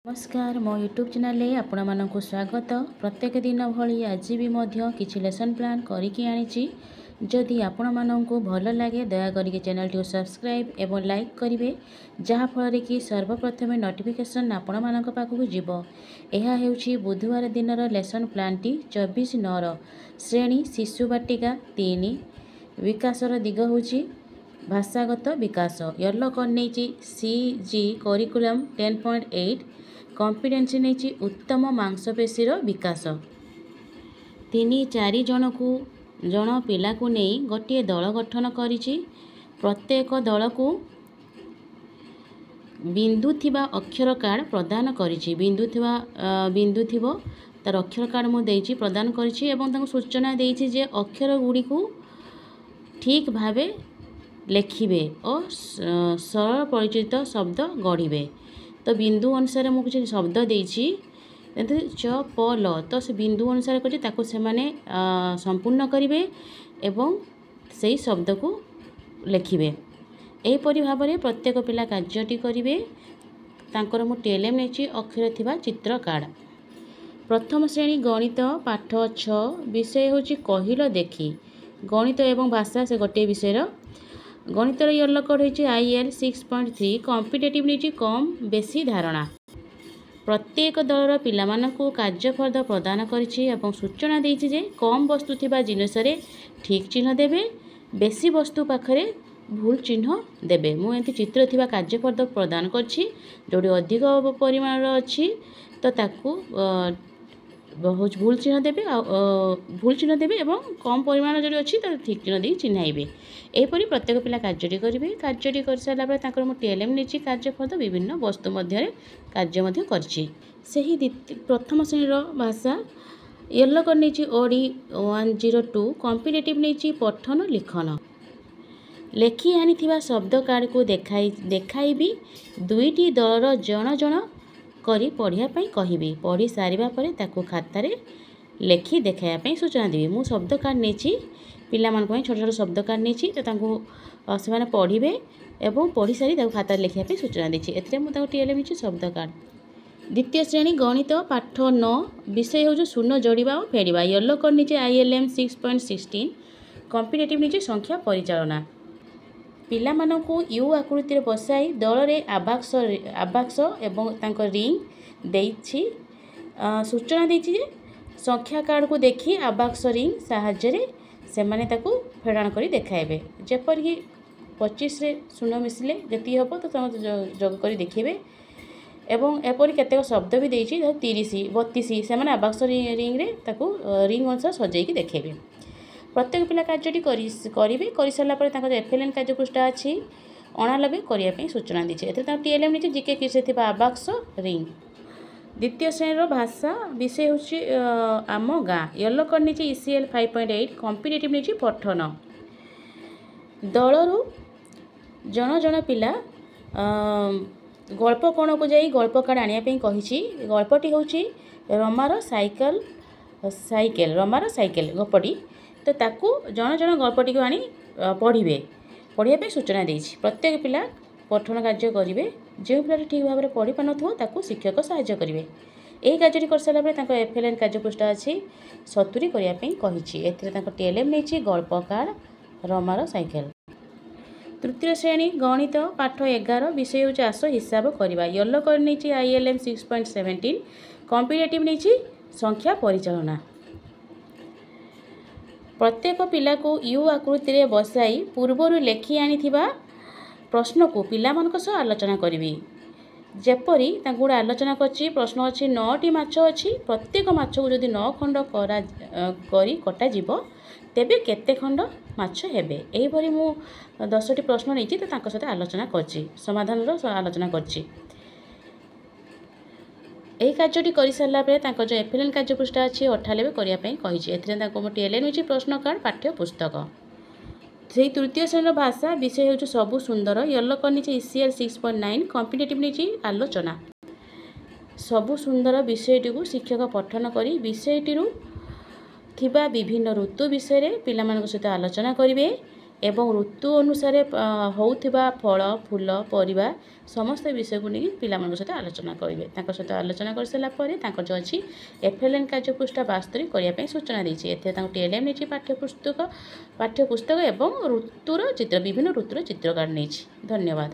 नमस्कार मो YouTube channel आपण मानक स्वागत। प्रत्येक दिन भली आज भी मध्य किछि लेसन प्लान करिकी आनिछि। जदि आपण मानक भल लगे दया करिके चैनल टी सब्सक्राइब एवं लाइक करेंगे, जहाँफल कि सर्वप्रथमे नोटिफिकेशन आपण मानक पाखक जीव। यह हेउछि बुधवार दिनर लेसन प्लान टी 24/9 श्रेणी शिशु बाटिका 3 विकासर दिग होछि भाषागत विकास। येलो कौन नहीं CG करिकुलम 10.8 कॉम्पिटेंसी नहीं उत्तम मांसपेशीर विकास। 3-4 जन पिला को नहीं गोटे दल गठन करिछि। प्रत्येक दल को बिंदु थिबा अक्षर कार्ड प्रदान करिछि। बिंदु थिबो तार अक्षर कार्ड मु देइछि प्रदान करिछि एवं तांको सूचना देइछि जे अक्षर गुडी को ठीक भावे लेखिबे और सरल परिचित शब्द गढ़िबे। तो बिंदु अनुसार मु किछि शब्द देइछि च प ल, तो से बिंदु अनुसार कछि ताको से माने संपूर्ण करिवे एवं सेही शब्द को लेखिबे। एहीपरि भाबरे प्रत्येक पिला कार्यटी करिवे। तांकर मु टेलएम नेछि अक्षर थिबा चित्र कार्ड। प्रथम श्रेणी गणित पाठ 6 विषय होछि कहिल देखि। गणित एवं भाषा से गोटे विषय। गणितर येलो कोड होछि IL 6.3 कॉम्पिटेटिव नीति कम बेसी धारणा। प्रत्येक दलर पिला मानकु कार्यफल प्रदान करिछि एवं सूचना देइछि जे कम वस्तु थिबा जिनिस रे ठीक चिन्ह देबे, बेसी वस्तु पाखरे भूल चिन्ह देबे। मु एंती चित्र थिबा कार्यफल प्रदान करछि। जोडी अधिक परिमाण अछि तो ताकू भूल चिन्ह देबे एवं कम परिमाण जो अच्छी तो ठीक चिन्ह दे चिन्हाइबे। एहीपरि प्रत्येक पिला कार्यटी करेंगे। कार्यटी कर सारा पर तांकर मु टेलएम नीची कार्यफल विभिन्न वस्तु मध्य कार्य मध्य करछि। सेही प्रथम श्रेणीर भाषा येलो कर नीची OD 102 कॉम्पिटेटिव नीची पठन लिखन। लेखि आनिथिबा शब्द कार्ड को देखाइबी। दुईटी दलर जण जण करी पढ़िया पई कहिबी। पढ़ी सारिबा परे ताको खातारे लेखि देखाया पई सूचना देबी। मु शब्द कार्ड नेछि पिला मान पई छोट छोट शब्द कार्ड नेछि तो ताको से पढ़िबे एवं पढ़ी सारी ताको खातारे लेखिया पई सूचना देछि। एतरे मु ताको टीएलएम नेछि शब्द कार्ड। द्वितीय श्रेणी गणित पाठ 9 विषय हो शून्य जोड़िबा और फेडिबा। येलो कोड नेछि ILM 6.16 कॉम्पिटेटिव नेछि संख्या परिचालना। पिला मानकु यू आकृति रे बसाई दल रे आबाक्स एवं तांको रिंग देइछि। सूचना देइछि जे संख्या कार्ड को देखि आबाक्स रिंग साहाय्य रे से माने ताकू फेडाण करी देखाइबे। जेपर कि 25 रे शून्य मिसले जति हबो तो तम जोग करी देखिबे। एवं एपरि केतेक शब्द भी देइछि 30 32 से माने आबाक्स रिंग रे ताकू रिंग अनुसार सजाई कि देखाइबे। प्रत्येक पिला कार्यटी करेंगे। कर सारा पर FLN कार्य पृष्ठा अच्छी 89 करने सूचना दीजिए। एथे टीएलएम नीचे जीके किसे थिबा आबाक्स रिंग। द्वितीय श्रेणीर भाषा विषय होछि आम गाँ। येलो कोड नीचे ECL 5.8 कॉम्पिटेटिव नीचे पठन। दलरू जण जण पिला गल्प कोण को जाई गल्प कार्ड आनिया पई कहिछि। गल्पटी होछि रमार साइकेल गपटी। तो ताकू जण जण गल्पटी को आनी पढ़िया पे सूचना देइछि। प्रत्येक पिला पठन कार्य करेंगे। जो पिला ठीक भाव में पढ़ी पानुथो ताकू शिक्षक सहायता करेंगे। यही कार्यटी कर सारा पर FLN कार्य पृष्ठा अच्छी 70 करने कही। एथिरे टीएलएम नहीं गल्प कार्ड रमार साइकेल। तृतीय श्रेणी गणित पाठ 11 विषय हो आस हिसाब करवा। येलो कोड नहीं ILM 6.17 कॉम्पिटेटिव नहीं संख्या परिचालना। प्रत्येक पिला को यू आकृति रे बसाई पूर्वर लेखि आनिथिबा प्रश्न को पिला मानक सह आलोचना करिवि। जेपरि तांको आलोचना करछि प्रश्न अछि 9टी माछ अछि। प्रत्येक माछ को जदि 9 खंड करी कटा जिवो तेबे केते खंड माछ हेबे। एही भरी मु 10टी प्रश्न नेछि तो तांको साथे आलोचना करछि, समाधान रो आलोचना करछि। यही कार्यटी कर सारा पर जो FLN कार्य पृष्ठा अच्छी 98 करने कही। एथेरे टीएलएम नीचे प्रश्न कार्ड पाठ्य पुस्तक। से तृतीय श्रेणी भाषा विषय हो सबु सुंदर। येलो कोड नीचे ECL 6.9 कॉम्पिटेटिव नीचे आलोचना। सबु सुंदर विषयटी को शिक्षक पठन करी विषयटी थिबा विभिन्न ऋतु विषय रे पिला मानक सहित आलोचना करेंगे। ଏବଂ ଋତୁ ଅନୁସାରେ ହେଉଥିବା ଫଳ ଫୁଲ ପରିବା ସମସ୍ତ ବିଷୟକୁ ନେଇ ପିଲାମାନଙ୍କ ସହିତ ଆଲୋଚନା କରିବେ। ତାଙ୍କ ସହିତ ଆଲୋଚନା କରିସାରିଲା ପରେ ତାଙ୍କର ଯେଉଁ ଅଛି FLN କାର୍ଯ୍ୟପୃଷ୍ଠା 72 କରିବା ପାଇଁ ସୂଚନା ଦେଇଛି। ଏଥିରେ ତାଙ୍କୁ TLM ନେଇଛି ପାଠ୍ୟପୁସ୍ତକ ଏବଂ ଋତୁର ଚିତ୍ର, ବିଭିନ୍ନ ଋତୁର ଚିତ୍ର କାର୍ଡ଼ ନେଇଛି। ଧନ୍ୟବାଦ।